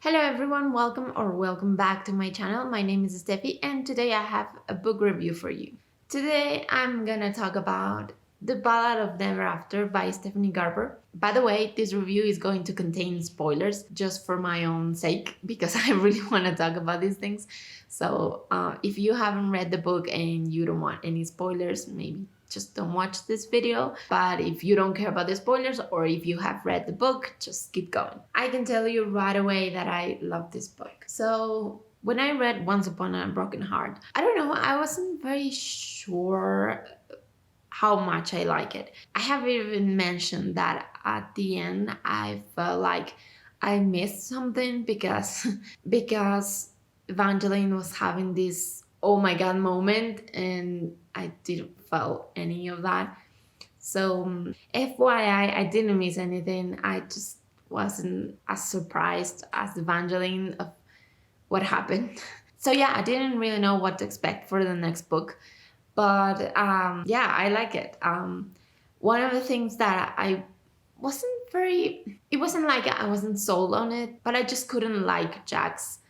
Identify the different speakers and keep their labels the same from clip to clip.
Speaker 1: Hello everyone, welcome back to my channel. My name is Steffi and today I have a book review for you. Today I'm gonna talk about The Ballad of Never After by Stephanie Garber. By the way, this review is going to contain spoilers just for my own sake because I really want to talk about these things. So if you haven't read the book and you don't want any spoilers, maybe just don't watch this video. But if you don't care about the spoilers or if you have read the book, just keep going. I can tell you right away that I love this book. So when I read Once Upon a Broken Heart, I don't know, I wasn't very sure how much I like it. I have even mentioned that at the end I felt like I missed something because because Evangeline was having this oh my god moment and I didn't feel any of that. So FYI, I didn't miss anything. I just wasn't as surprised as Evangeline of what happened. So yeah, I didn't really know what to expect for the next book. But yeah, I like it. One of the things that I wasn't very, it wasn't like I wasn't sold on it, but I just couldn't like Jax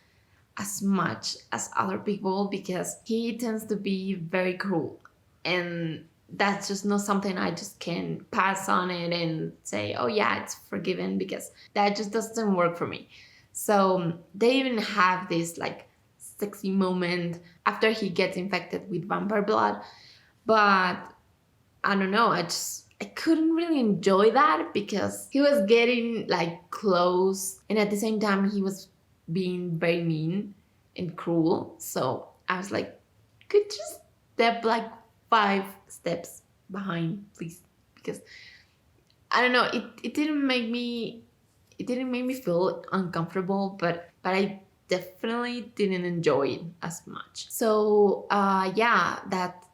Speaker 1: as much as other people because he tends to be very cruel. And that's just not something I just can pass on it and say, oh yeah, it's forgiven, because that just doesn't work for me. So they even have this like sexy moment after he gets infected with vampire blood. But I don't know, I couldn't really enjoy that because he was getting like close and at the same time he was being very mean and cruel. So I was like, could you step like 5 steps behind, please? Because I don't know, it didn't make me feel uncomfortable, but I definitely didn't enjoy it as much. So yeah,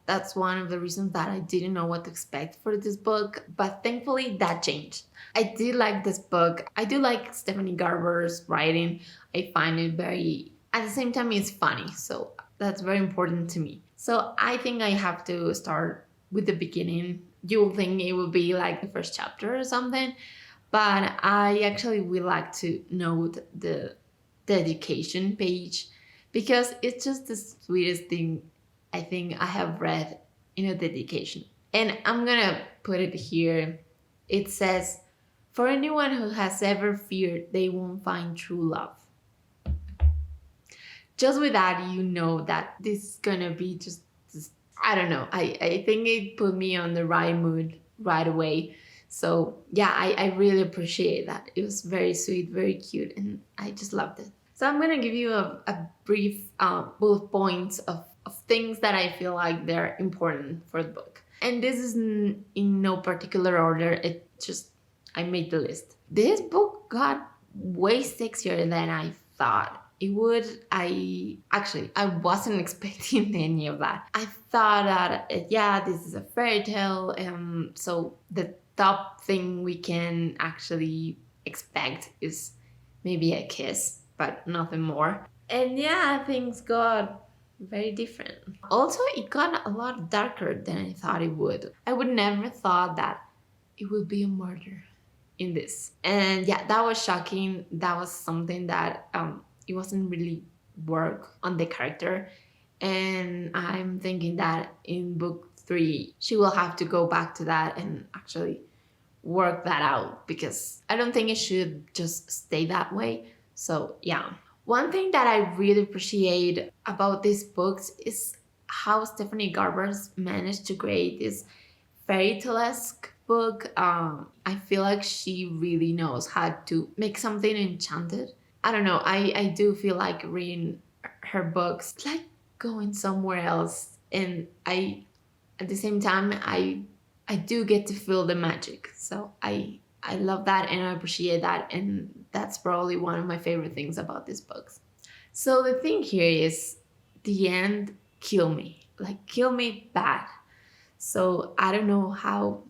Speaker 1: that's one of the reasons that I didn't know what to expect for this book, but thankfully that changed. I did like this book. I do like Stephanie Garber's writing. I find it very, at the same time it's funny, so that's very important to me. So I think I have to start with the beginning. You'll think it will be like the first chapter or something, but I actually would like to note the dedication page because it's just the sweetest thing I think I have read in a dedication. And I'm gonna put it here. It says, for anyone who has ever feared they won't find true love. Just with that, you know that this is gonna be just I don't know. I think it put me on the right mood right away. So yeah, I really appreciate that. It was very sweet, very cute, and I just loved it. So I'm gonna give you a brief bullet points of things that I feel like they're important for the book. And this is in no particular order. It just, I made the list. This book got way sexier than I thought it would. I wasn't expecting any of that. I thought that yeah, this is a fairy tale, so the top thing we can actually expect is maybe a kiss, but nothing more. And yeah, things got very different. Also, it got a lot darker than I thought it would. I would never thought that it would be a murder in this. And yeah, that was shocking. That was something that it wasn't really work on the character. And I'm thinking that in book 3, she will have to go back to that and actually work that out because I don't think it should just stay that way. So yeah. One thing that I really appreciate about these books is how Stephanie Garber's managed to create this fairy tale-esque book. I feel like she really knows how to make something enchanted. I don't know. I do feel like reading her books, it's like going somewhere else, and I at the same time I do get to feel the magic. So I love that and I appreciate that, and that's probably one of my favorite things about these books. So the thing here is the end kill me, like kill me bad. So I don't know how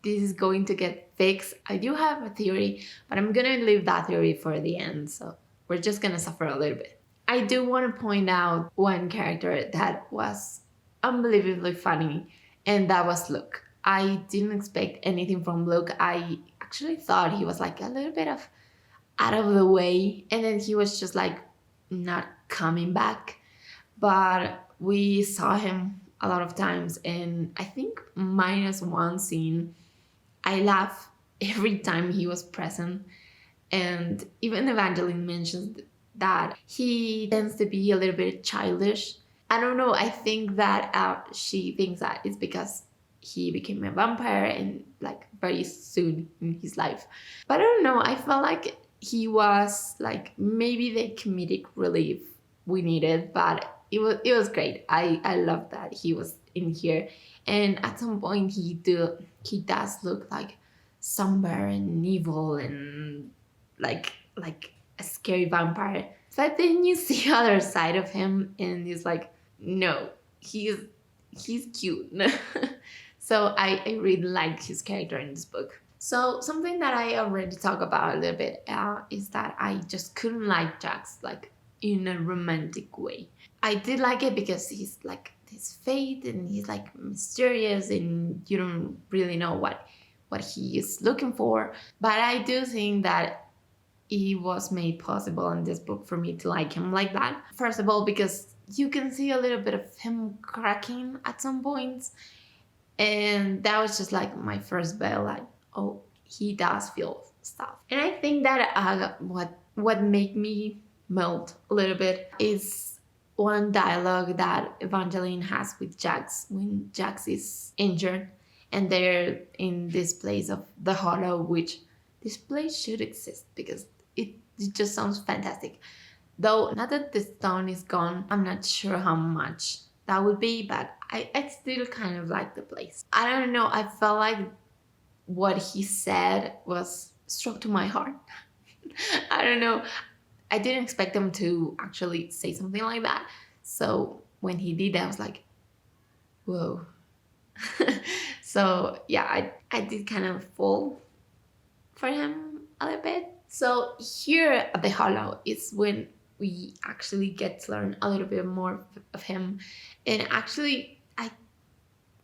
Speaker 1: this is going to get fixed. I do have a theory, but I'm gonna leave that theory for the end. So we're just gonna suffer a little bit. I do want to point out one character that was unbelievably funny, and that was Luke. I didn't expect anything from Luke. I actually thought he was like a little bit of out of the way, and then he was just like not coming back. But we saw him a lot of times, and I think minus one scene, I laugh every time he was present. And even Evangeline mentions that he tends to be a little bit childish. I don't know. I think that she thinks that it's because he became a vampire and like very soon in his life. But I don't know. I felt like he was like maybe the comedic relief we needed, but it was great. I love that he was in here, and at some point he does look like somber and evil and like a scary vampire. But then you see the other side of him, and he's like, no, he's cute. So I really like his character in this book. So something that I already talked about a little bit is that I just couldn't like Jax like in a romantic way. I did like it because he's like his fate and he's like mysterious and you don't really know what he is looking for. But I do think that it was made possible in this book for me to like him like that. First of all, because you can see a little bit of him cracking at some points, and that was just like my first bell, like, oh, he does feel stuff. And I think that what made me melt a little bit is one dialogue that Evangeline has with Jax when Jax is injured and they're in this place of the Hollow, which this place should exist because it just sounds fantastic. Though now that the stone is gone, I'm not sure how much that would be, but I still kind of like the place. I don't know, I felt like what he said was struck to my heart. I don't know. I didn't expect him to actually say something like that. So when he did, I was like, whoa. So yeah, I did kind of fall for him a little bit. So here at the Hollow is when we actually get to learn a little bit more of him. And actually,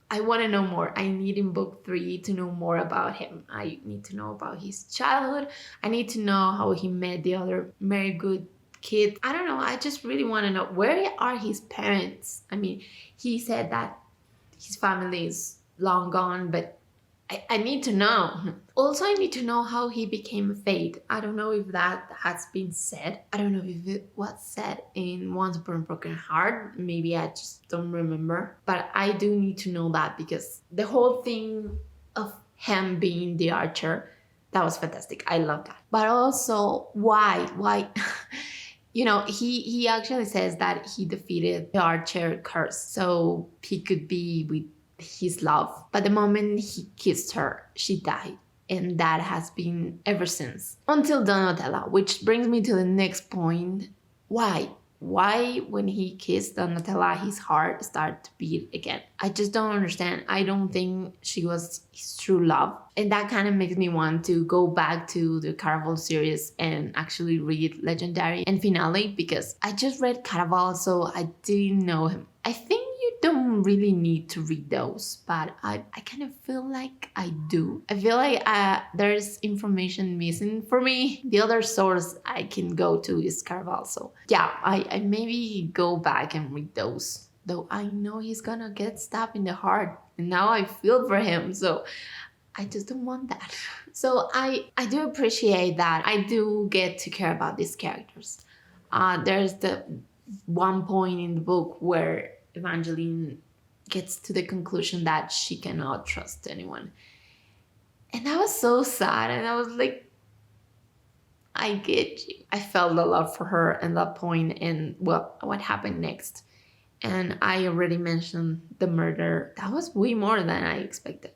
Speaker 1: I want to know more. I need in book 3 to know more about him. I need to know about his childhood. I need to know how he met the other very good kid. I don't know. I just really want to know, where are his parents? I mean, he said that his family is long gone, but I need to know. Also, I need to know how he became a Fate. I don't know if that has been said. I don't know if it was said in Once Upon a Broken Heart. Maybe I just don't remember. But I do need to know that because the whole thing of him being the archer, that was fantastic. I love that. But also, why? Why? He actually says that he defeated the archer curse so he could be with his love. But the moment he kissed her, she died. And that has been ever since. Until Donatella, which brings me to the next point. Why? Why, when he kissed Donatella, his heart started to beat again? I just don't understand. I don't think she was his true love. And that kind of makes me want to go back to the Caraval series and actually read Legendary and Finale, because I just read Caraval, so I didn't know him. I think you don't really need to read those, but I kind of feel like I do. I feel like there's information missing for me. The other source I can go to is Caraval. So yeah, I maybe go back and read those. Though I know he's gonna get stabbed in the heart. And now I feel for him. So I just don't want that. So I do appreciate that. I do get to care about these characters. There's the one point in the book where Evangeline gets to the conclusion that she cannot trust anyone. And that was so sad. And I was like, I get you. I felt a lot for her at that point and what happened next. And I already mentioned the murder. That was way more than I expected.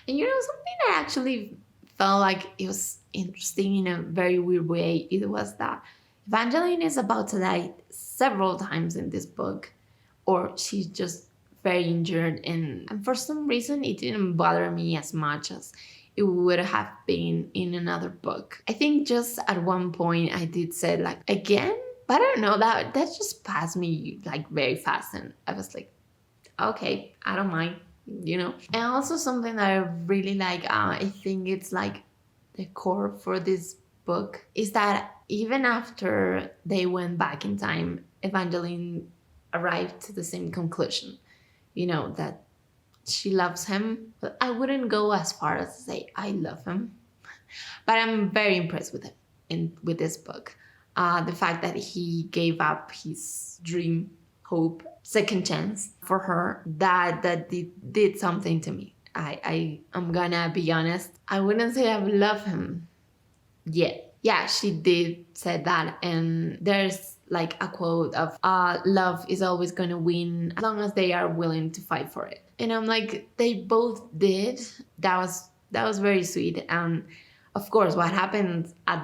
Speaker 1: And something that actually felt like it was interesting in a very weird way, it was that Evangeline is about to die several times in this book, or she's just very injured, and for some reason it didn't bother me as much as it would have been in another book. I think just at one point I did say like, again? But I don't know, that just passed me like very fast, and I was like, okay, I don't mind. And also something that I really like, I think it's like the core for this book is that even after they went back in time, Evangeline arrived to the same conclusion, that she loves him. But I wouldn't go as far as to say I love him. But I'm very impressed with him with this book. The fact that he gave up his dream, hope, second chance for her, that did something to me. I'm gonna be honest. I wouldn't say I love him yet. Yeah, she did say that, and there's like a quote of love is always gonna win as long as they are willing to fight for it. And I'm like, they both did. That was very sweet. And of course, what happened at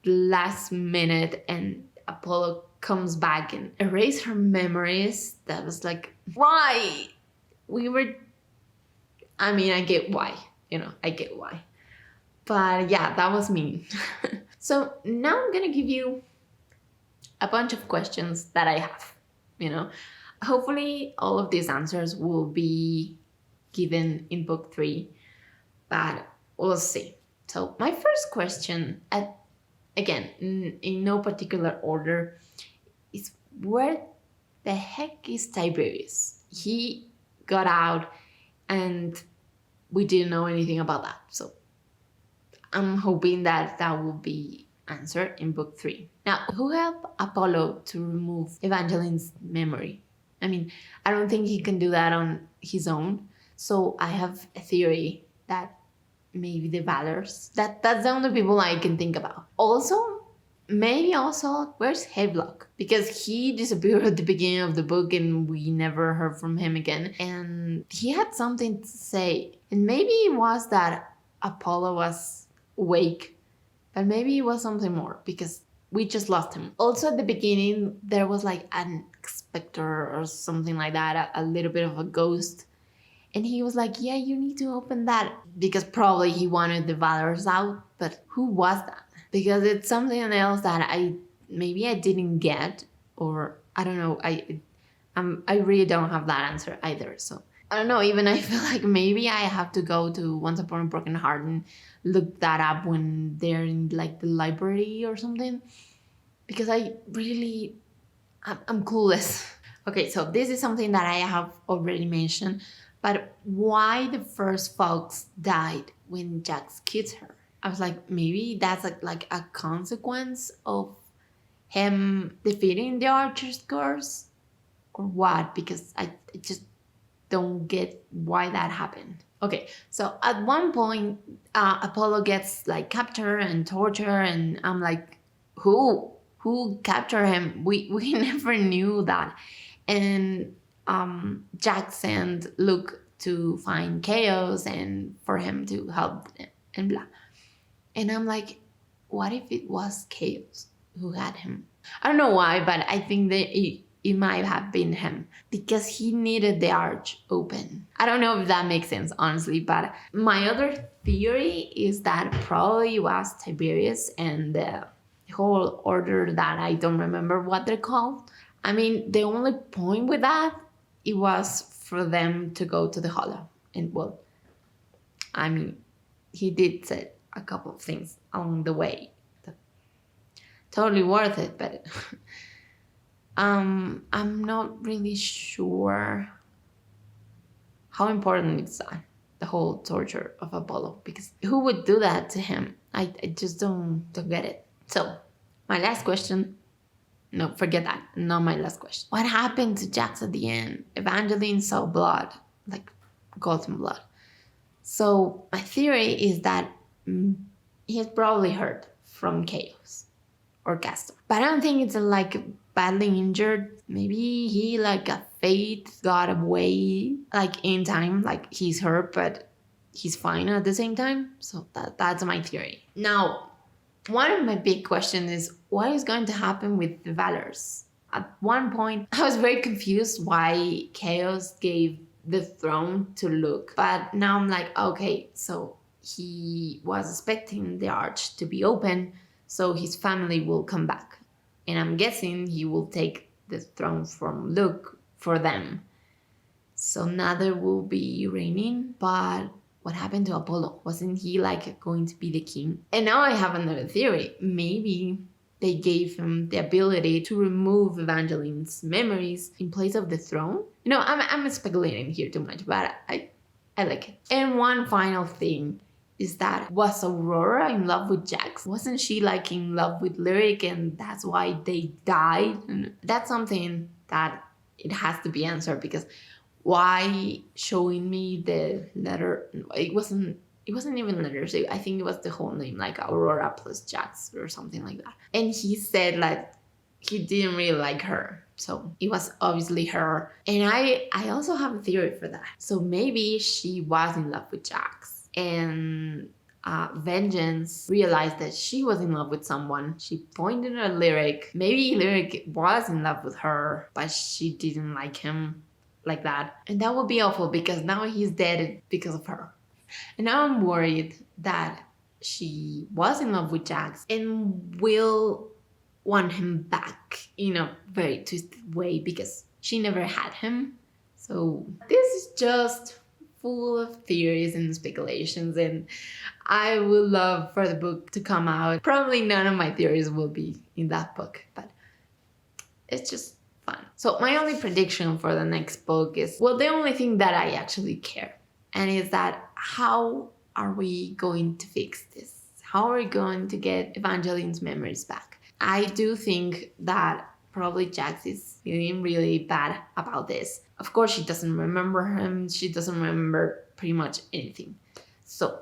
Speaker 1: the last minute and Apollo comes back and erase her memories, that was like, why? I get why. I get why. But yeah, that was mean. So now I'm gonna give you a bunch of questions that I have. Hopefully all of these answers will be given in book 3, but we'll see. So my first question, again, in no particular order, is where the heck is Tiberius? He got out and we didn't know anything about that. So I'm hoping that will be answered in book 3. Now, who helped Apollo to remove Evangeline's memory? I don't think he can do that on his own. So I have a theory that maybe the Valors. That's the only people I can think about. Maybe also, where's Havelock? Because he disappeared at the beginning of the book and we never heard from him again. And he had something to say. And maybe it was that Apollo was awake. But maybe it was something more because we just lost him. Also at the beginning, there was like an specter or something like that, a little bit of a ghost. And he was like, yeah, you need to open that. Because probably he wanted the Valors out. But who was that? Because it's something else that I didn't get. Or I don't know. I really don't have that answer either. So I don't know. Even I feel like maybe I have to go to Once Upon a Broken Heart and look that up when they're in like the library or something. Because I'm clueless. Okay, so this is something that I have already mentioned. But why the first fox died when Jax kissed her? I was like, maybe that's like a consequence of him defeating the Archer's curse? Or what? Because I just don't get why that happened. Okay, so at one point, Apollo gets like captured and tortured, and I'm like, who captured him? We never knew that. And Jack sent Luke to find Chaos and for him to help and blah. And I'm like, what if it was Chaos who had him? I don't know why, but I think that it might have been him because he needed the arch open. I don't know if that makes sense, honestly, but my other theory is that probably was Tiberius and the whole order that I don't remember what they're called. The only point with that, it was for them to go to the Hollow. And he did say a couple of things along the way. Totally worth it, but I'm not really sure how important is that, the whole torture of Apollo, because who would do that to him? I just don't get it. So my last question, no, forget that, not my last question. What happened to Jax at the end? Evangeline saw blood, like golden blood. So my theory is that he's probably hurt from Chaos or Castor. But I don't think it's like badly injured. Maybe he like a fate got away like in time, like he's hurt but he's fine at the same time. So that's my theory. Now, one of my big questions is what is going to happen with the Valors? At one point, I was very confused why Chaos gave the throne to Luke. But now I'm like, okay, so he was expecting the arch to be open, so his family will come back. And I'm guessing he will take the throne from Luke for them. So now there will be reigning, but what happened to Apollo? Wasn't he like going to be the king? And now I have another theory. Maybe they gave him the ability to remove Evangeline's memories in place of the throne. You know, I'm speculating here too much, but I like it. And one final thing is that, was Aurora in love with Jax? Wasn't she like in love with Lyric and that's why they died? And that's something that it has to be answered, because why showing me the letter? It wasn't even letters. I think it was the whole name, like Aurora plus Jax or something like that. And he said like he didn't really like her. So it was obviously her. And I also have a theory for that. So maybe she was in love with Jax, and Vengeance realized that she was in love with someone. She pointed at Lyric. Maybe Lyric was in love with her, but she didn't like him like that. And that would be awful, because now he's dead because of her. And now I'm worried that she was in love with Jax and will want him back in a very twisted way, because she never had him. So this is just full of theories and speculations, and I would love for the book to come out. Probably none of my theories will be in that book, but it's just fun. So my only prediction for the next book is, well, the only thing that I actually care, and is that how are we going to fix this? How are we going to get Evangeline's memories back? I do think that probably Jax is feeling really bad about this. Of course, she doesn't remember him. She doesn't remember pretty much anything. So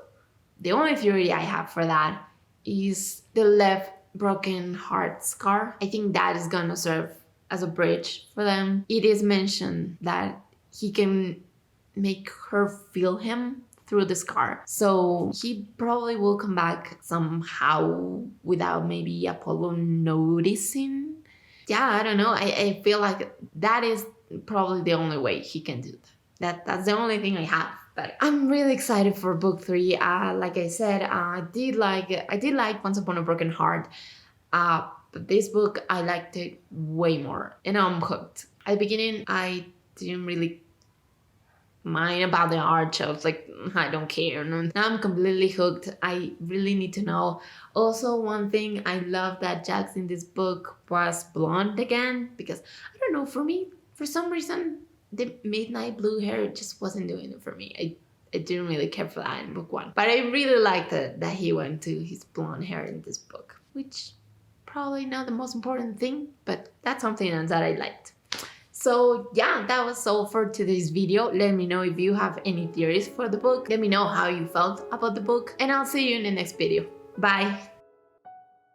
Speaker 1: the only theory I have for that is the left broken heart scar. I think that is gonna serve as a bridge for them. It is mentioned that he can make her feel him through the scar. So he probably will come back somehow without maybe Apollo noticing. Yeah, I don't know. I feel like that is probably the only way he can do that. That's the only thing I have. But I'm really excited for book 3. Like I said, I did like Once Upon a Broken Heart. But this book, I liked it way more, and I'm hooked. At the beginning, I didn't really mind about the art. I was like, I don't care. Now I'm completely hooked. I really need to know. Also, one thing, I love that Jax in this book was blonde again, because I don't know, for me, for some reason, the midnight blue hair just wasn't doing it for me. I didn't really care for that in book 1. But I really liked it that he went to his blonde hair in this book, which probably not the most important thing, but that's something else that I liked. So yeah, that was all for today's video. Let me know if you have any theories for the book. Let me know how you felt about the book, and I'll see you in the next video. Bye!